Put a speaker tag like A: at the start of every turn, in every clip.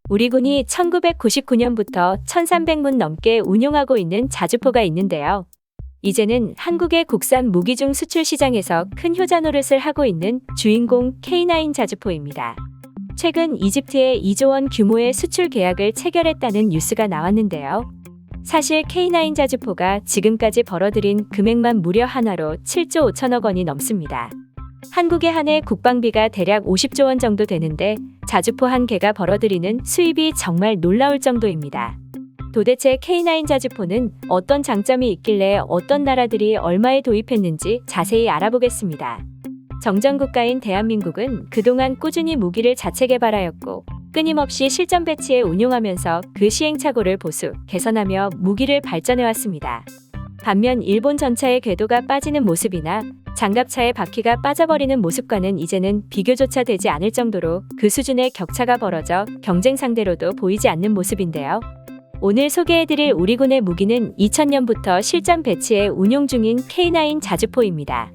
A: 우리 군이 1999년부터 1300문 넘게 운용하고 있는 자주포가 있는데요. 이제는 한국의 국산 무기중 수출 시장에서 큰 효자 노릇을 하고 있는 주인공 K9 자주포입니다. 최근 이집트에 2조 원 규모의 수출 계약을 체결했다는 뉴스가 나왔는데요. 사실 K9 자주포가 지금까지 벌어들인 금액만 무려 하나로 7조 5천억 원이 넘습니다. 한국의 한 해 국방비가 대략 50조 원 정도 되는데 자주포 한 개가 벌어들이는 수입이 정말 놀라울 정도입니다. 도대체 K9 자주포는 어떤 장점이 있길래 어떤 나라들이 얼마에 도입했는지 자세히 알아보겠습니다. 정전국가인 대한민국은 그동안 꾸준히 무기를 자체 개발하였고 끊임없이 실전 배치에 운용하면서 그 시행착오를 보수, 개선하며 무기를 발전해왔습니다. 반면 일본 전차의 궤도가 빠지는 모습이나 장갑차의 바퀴가 빠져버리는 모습과는 이제는 비교조차 되지 않을 정도로 그 수준의 격차가 벌어져 경쟁 상대로도 보이지 않는 모습인데요. 오늘 소개해드릴 우리 군의 무기는 2000년부터 실전 배치에 운용 중인 K9 자주포입니다.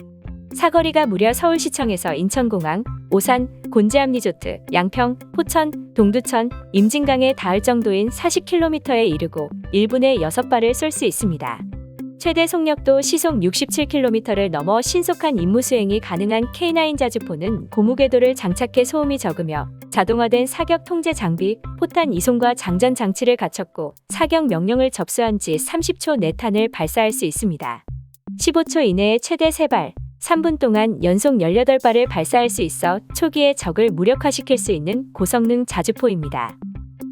A: 사거리가 무려 서울시청에서 인천공항, 오산, 곤지암 리조트, 양평, 포천, 동두천, 임진강에 닿을 정도인 40km에 이르고 1분에 6발을 쏠 수 있습니다. 최대 속력도 시속 67km를 넘어 신속한 임무 수행이 가능한 K9 자주포는 고무궤도를 장착해 소음이 적으며 자동화된 사격 통제 장비, 포탄 이송과 장전 장치를 갖췄고 사격 명령을 접수한 지 30초 내 탄을 발사할 수 있습니다. 15초 이내에 최대 3발, 3분 동안 연속 18발을 발사할 수 있어 초기에 적을 무력화시킬 수 있는 고성능 자주포입니다.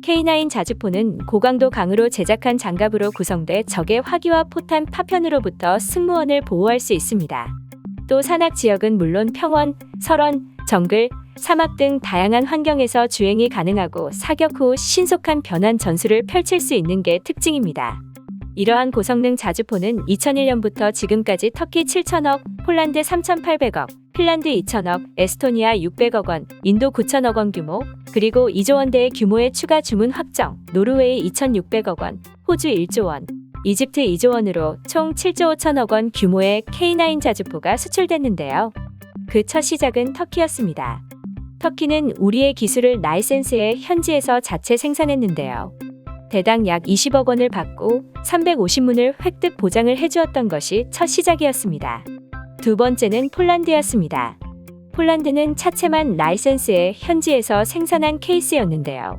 A: K9 자주포는 고강도 강으로 제작한 장갑으로 구성돼 적의 화기와 포탄 파편으로부터 승무원을 보호할 수 있습니다. 또 산악 지역은 물론 평원, 설원, 정글, 사막 등 다양한 환경에서 주행이 가능하고 사격 후 신속한 변환 전술을 펼칠 수 있는 게 특징입니다. 이러한 고성능 자주포는 2001년부터 지금까지 터키 7천억, 폴란드 3,800억, 핀란드 2천억, 에스토니아 600억 원, 인도 9천억 원 규모, 그리고 2조 원대의 규모의 추가 주문 확정, 노르웨이 2,600억 원, 호주 1조 원, 이집트 2조 원으로 총 7조 5천억 원 규모의 K9 자주포가 수출됐는데요. 그 첫 시작은 터키였습니다. 터키는 우리의 기술을 라이센스에 현지에서 자체 생산했는데요. 대당 약 20억 원을 받고 350문을 획득 보장을 해주었던 것이 첫 시작이었습니다. 두 번째는 폴란드였습니다. 폴란드는 차체만 라이센스에 현지에서 생산한 케이스였는데요.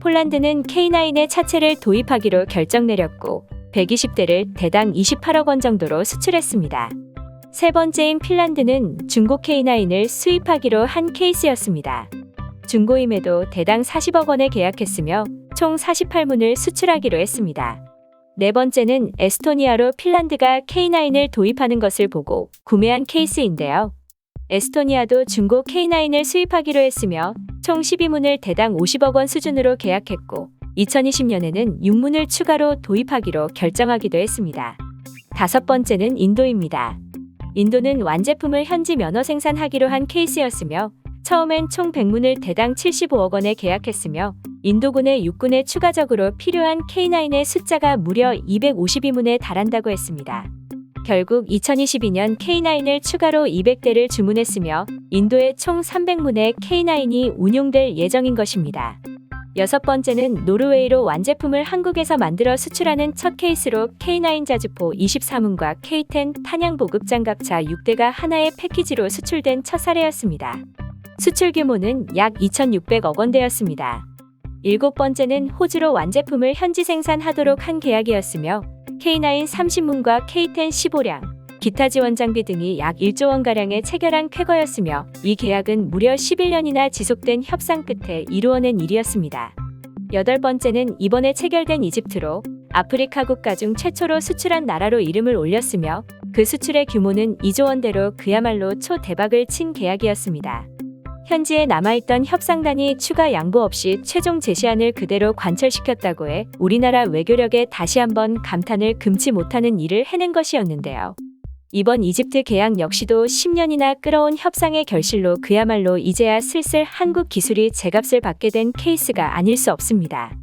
A: 폴란드는 K9의 차체를 도입하기로 결정 내렸고 120대를 대당 28억 원 정도로 수출했습니다. 세 번째인 핀란드는 중고 K9을 수입하기로 한 케이스였습니다. 중고임에도 대당 40억 원에 계약했으며 총 48문을 수출하기로 했습니다. 네 번째는 에스토니아로 핀란드가 K9을 도입하는 것을 보고 구매한 케이스인데요. 에스토니아도 중고 K9을 수입하기로 했으며 총 12문을 대당 50억 원 수준으로 계약했고 2020년에는 6문을 추가로 도입하기로 결정하기도 했습니다. 다섯 번째는 인도입니다. 인도는 완제품을 현지 면허 생산하기로 한 케이스였으며 처음엔 총 100문을 대당 75억 원에 계약했으며 인도군의 육군에 추가적으로 필요한 K9의 숫자가 무려 252문에 달한다고 했습니다. 결국 2022년 K9을 추가로 200대를 주문했으며 인도에 총 300문의 K9이 운용될 예정인 것입니다. 여섯 번째는 노르웨이로 완제품을 한국에서 만들어 수출하는 첫 케이스로 K9 자주포 24문과 K10 탄약 보급 장갑차 6대가 하나의 패키지로 수출된 첫 사례였습니다. 수출 규모는 약 2,600억 원대였습니다. 일곱 번째는 호주로 완제품을 현지 생산하도록 한 계약이었으며 K9 30문과 K10 15량, 기타 지원 장비 등이 약 1조 원가량에 체결한 쾌거였으며 이 계약은 무려 11년이나 지속된 협상 끝에 이루어낸 일이었습니다. 여덟 번째는 이번에 체결된 이집트로 아프리카 국가 중 최초로 수출한 나라로 이름을 올렸으며 그 수출의 규모는 2조 원대로 그야말로 초대박을 친 계약이었습니다. 현지에 남아있던 협상단이 추가 양보 없이 최종 제시안을 그대로 관철시켰다고 해 우리나라 외교력에 다시 한번 감탄을 금치 못하는 일을 해낸 것이었는데요. 이번 이집트 계약 역시도 10년이나 끌어온 협상의 결실로 그야말로 이제야 슬슬 한국 기술이 제값을 받게 된 케이스가 아닐 수 없습니다.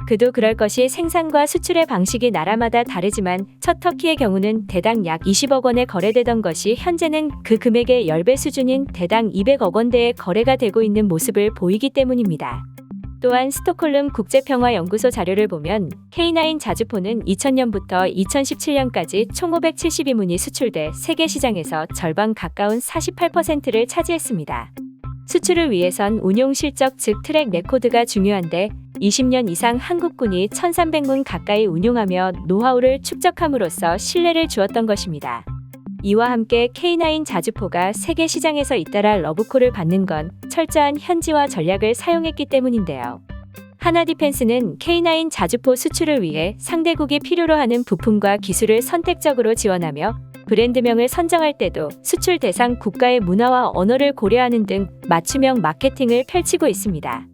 A: 그도 그럴 것이 생산과 수출의 방식이 나라마다 다르지만 첫 터키의 경우는 대당 약 20억 원에 거래되던 것이 현재는 그 금액의 10배 수준인 대당 200억 원대에 거래가 되고 있는 모습을 보이기 때문입니다. 또한 스톡홀름 국제평화연구소 자료를 보면 K9 자주포는 2000년부터 2017년까지 총 572문이 수출돼 세계 시장에서 절반 가까운 48%를 차지했습니다. 수출을 위해선 운용 실적 즉 트랙 레코드가 중요한데 20년 이상 한국군이 1300문 가까이 운용하며 노하우를 축적함으로써 신뢰를 주었던 것입니다. 이와 함께 K9 자주포가 세계 시장에서 잇따라 러브콜을 받는 건 철저한 현지화 전략을 사용했기 때문인데요. 하나디펜스는 K9 자주포 수출을 위해 상대국이 필요로 하는 부품과 기술을 선택적으로 지원하며 브랜드명을 선정할 때도 수출 대상 국가의 문화와 언어를 고려하는 등 맞춤형 마케팅을 펼치고 있습니다.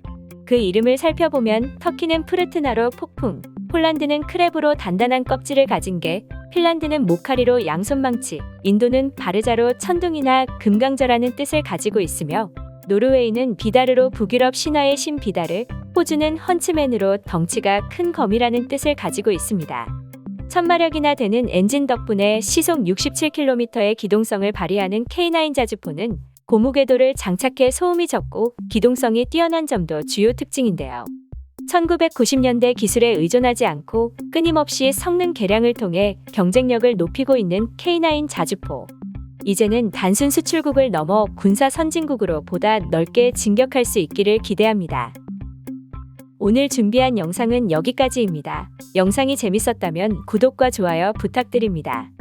A: 그 이름을 살펴보면 터키는 프르트나로 폭풍, 폴란드는 크랩으로 단단한 껍질을 가진 게, 핀란드는 모카리로 양손망치, 인도는 바르자로 천둥이나 금강저라는 뜻을 가지고 있으며 노르웨이는 비다르로 북유럽 신화의 신 비다르, 호주는 헌츠맨으로 덩치가 큰 검이라는 뜻을 가지고 있습니다. 1000마력이나 되는 엔진 덕분에 시속 67km의 기동성을 발휘하는 K9 자주포는 고무궤도를 장착해 소음이 적고 기동성이 뛰어난 점도 주요 특징인데요. 1990년대 기술에 의존하지 않고 끊임없이 성능 개량을 통해 경쟁력을 높이고 있는 K9 자주포. 이제는 단순 수출국을 넘어 군사 선진국으로 보다 넓게 진격할 수 있기를 기대합니다. 오늘 준비한 영상은 여기까지입니다. 영상이 재밌었다면 구독과 좋아요 부탁드립니다.